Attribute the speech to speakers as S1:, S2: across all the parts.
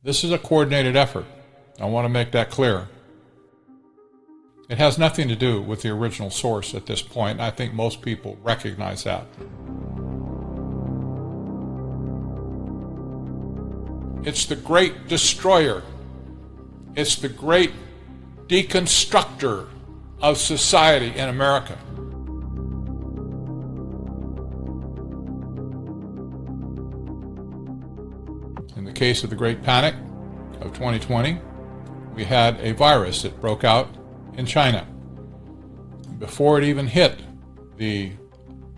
S1: This is a coordinated effort. I want to make that clear. It has nothing to do with the original source at this point. I think most people recognize that. It's the great destroyer. It's the great deconstructor of society in America. In the case of the Great Panic of 2020, we had a virus that broke out in China. Before it even hit the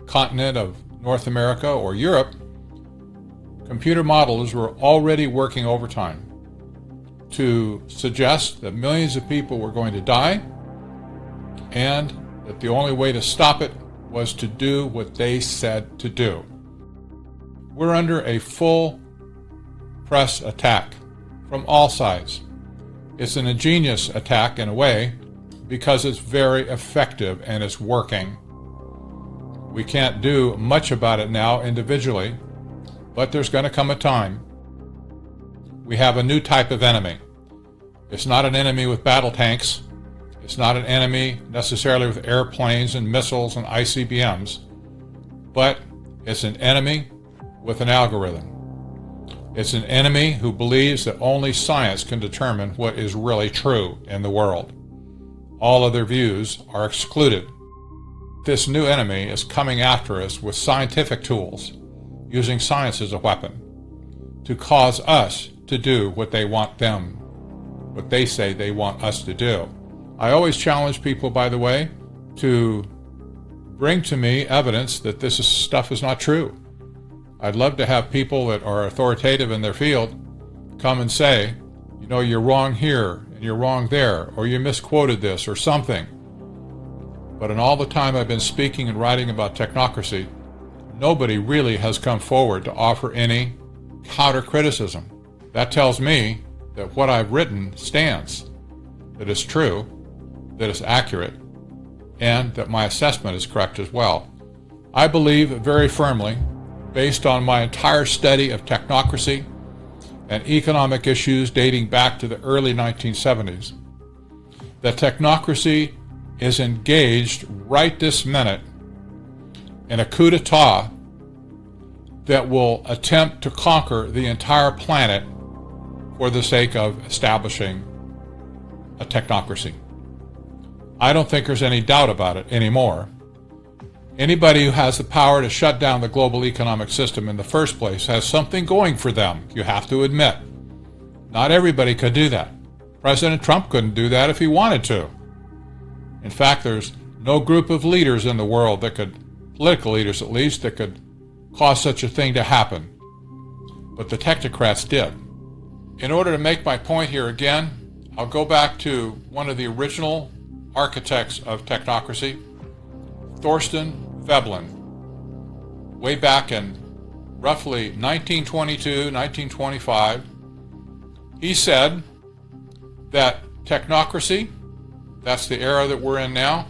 S1: continent of North America or Europe, computer modelers were already working overtime to suggest that millions of people were going to die and that the only way to stop it was to do what they said to do. We're under a full press attack from all sides. It's an ingenious attack in a way because it's very effective and it's working. We can't do much about it now individually, but there's going to come a time. We have a new type of enemy. It's not an enemy with battle tanks. It's not an enemy necessarily with airplanes and missiles and ICBMs, but it's an enemy with an algorithm. It's an enemy who believes that only science can determine what is really true in the world. All other views are excluded. This new enemy is coming after us with scientific tools, using science as a weapon, to cause us to do what they want them, what they say they want us to do. I always challenge people, by the way, to bring to me evidence that this stuff is not true. I'd love to have people that are authoritative in their field come and say, you know, you're wrong here and you're wrong there, or you misquoted this or something. But in all the time I've been speaking and writing about technocracy, nobody really has come forward to offer any counter criticism. That tells me that what I've written stands, that it's true, that it's accurate, and that my assessment is correct as well. I believe very firmly, based on my entire study of technocracy and economic issues dating back to the early 1970s, that technocracy is engaged right this minute in a coup d'etat that will attempt to conquer the entire planet for the sake of establishing a technocracy. I don't think there's any doubt about it anymore. Anybody who has the power to shut down the global economic system in the first place has something going for them, you have to admit. Not everybody could do that. President Trump couldn't do that if he wanted to. In fact, there's no group of leaders in the world that could, political leaders at least, that could cause such a thing to happen. But the technocrats did. In order to make my point here again, I'll go back to one of the original architects of technocracy, Thorstein Veblen, way back in roughly 1922, 1925. He said that technocracy, that's the era that we're in now,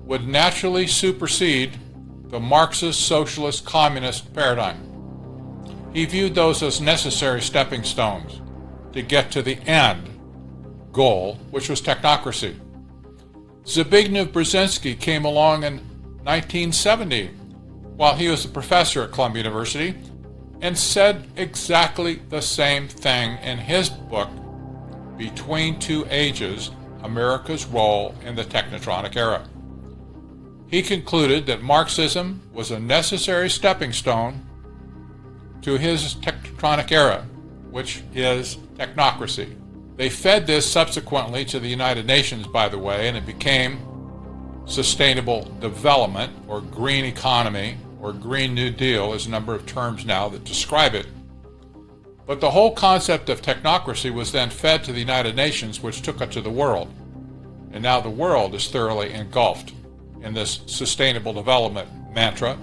S1: would naturally supersede the Marxist socialist communist paradigm. He viewed those as necessary stepping stones to get to the end goal, which was technocracy. Zbigniew Brzezinski came along in 1970 while he was a professor at Columbia University and said exactly the same thing in his book, Between Two Ages, America's Role in the Technotronic Era. He concluded that Marxism was a necessary stepping stone to his technotronic era, which is technocracy. They fed this subsequently to the United Nations, by the way, and it became sustainable development, or green economy, or Green New Deal is a number of terms now that describe it. But the whole concept of technocracy was then fed to the United Nations, which took it to the world. And now the world is thoroughly engulfed in this sustainable development mantra.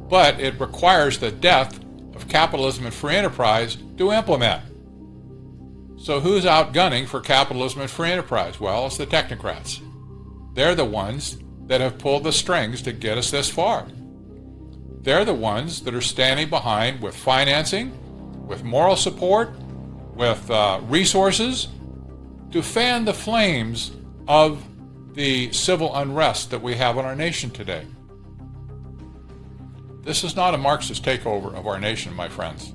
S1: But it requires the death of capitalism and free enterprise to implement. So who's outgunning for capitalism and free enterprise? Well, it's the technocrats. They're the ones that have pulled the strings to get us this far. They're the ones that are standing behind with financing, with moral support, with resources to fan the flames of the civil unrest that we have in our nation today. This is not a Marxist takeover of our nation, my friends.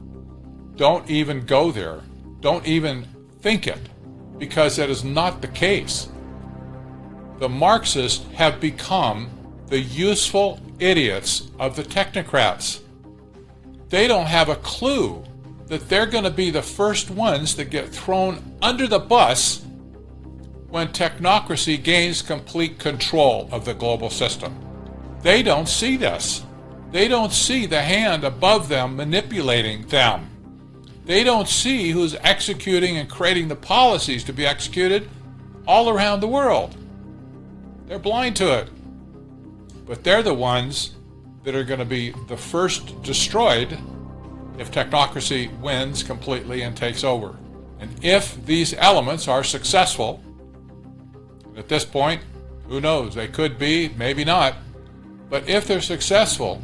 S1: Don't even go there. Don't even think it, because that is not the case. The Marxists have become the useful idiots of the technocrats. They don't have a clue that they're going to be the first ones that get thrown under the bus when technocracy gains complete control of the global system. They don't see this. They don't see the hand above them manipulating them. They don't see who's executing and creating the policies to be executed all around the world. They're blind to it. But they're the ones that are going to be the first destroyed if technocracy wins completely and takes over. And if these elements are successful, at this point, who knows? They could be, maybe not. But if they're successful,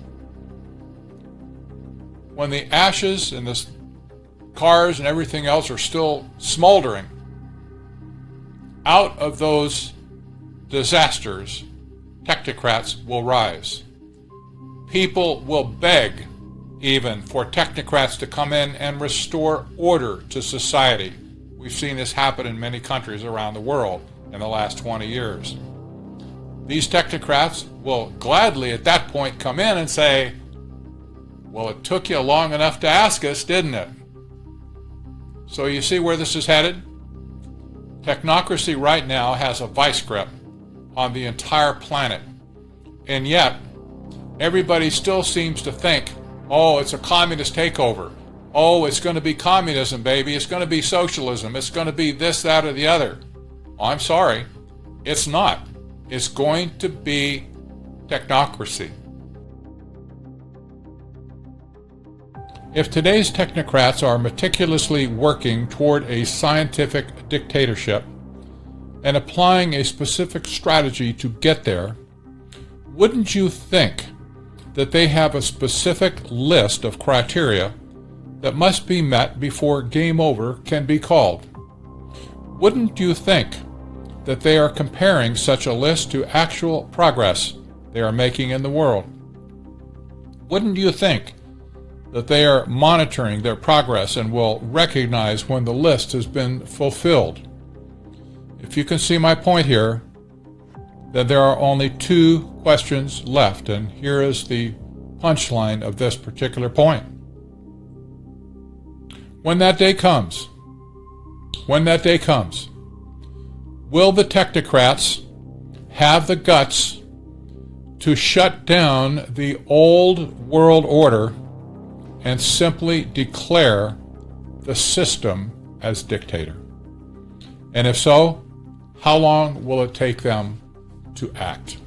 S1: when the ashes and the cars and everything else are still smoldering, out of those disasters, technocrats will rise. People will beg even for technocrats to come in and restore order to society. We've seen this happen in many countries around the world in the last 20 years. These technocrats will gladly at that point come in and say, well, it took you long enough to ask us, didn't it? So you see where this is headed? Technocracy right now has a vice grip on the entire planet. And yet, everybody still seems to think, oh, it's a communist takeover. Oh, it's going to be communism, baby. It's going to be socialism. It's going to be this, that, or the other. Oh, I'm sorry. It's not. It's going to be technocracy. If today's technocrats are meticulously working toward a scientific dictatorship and applying a specific strategy to get there, wouldn't you think that they have a specific list of criteria that must be met before game over can be called? Wouldn't you think that they are comparing such a list to actual progress they are making in the world? Wouldn't you think that they are monitoring their progress and will recognize when the list has been fulfilled? If you can see my point here, then there are only two questions left, and here is the punchline of this particular point. When that day comes, will the technocrats have the guts to shut down the old world order and simply declare the system as dictator? And if so, how long will it take them to act?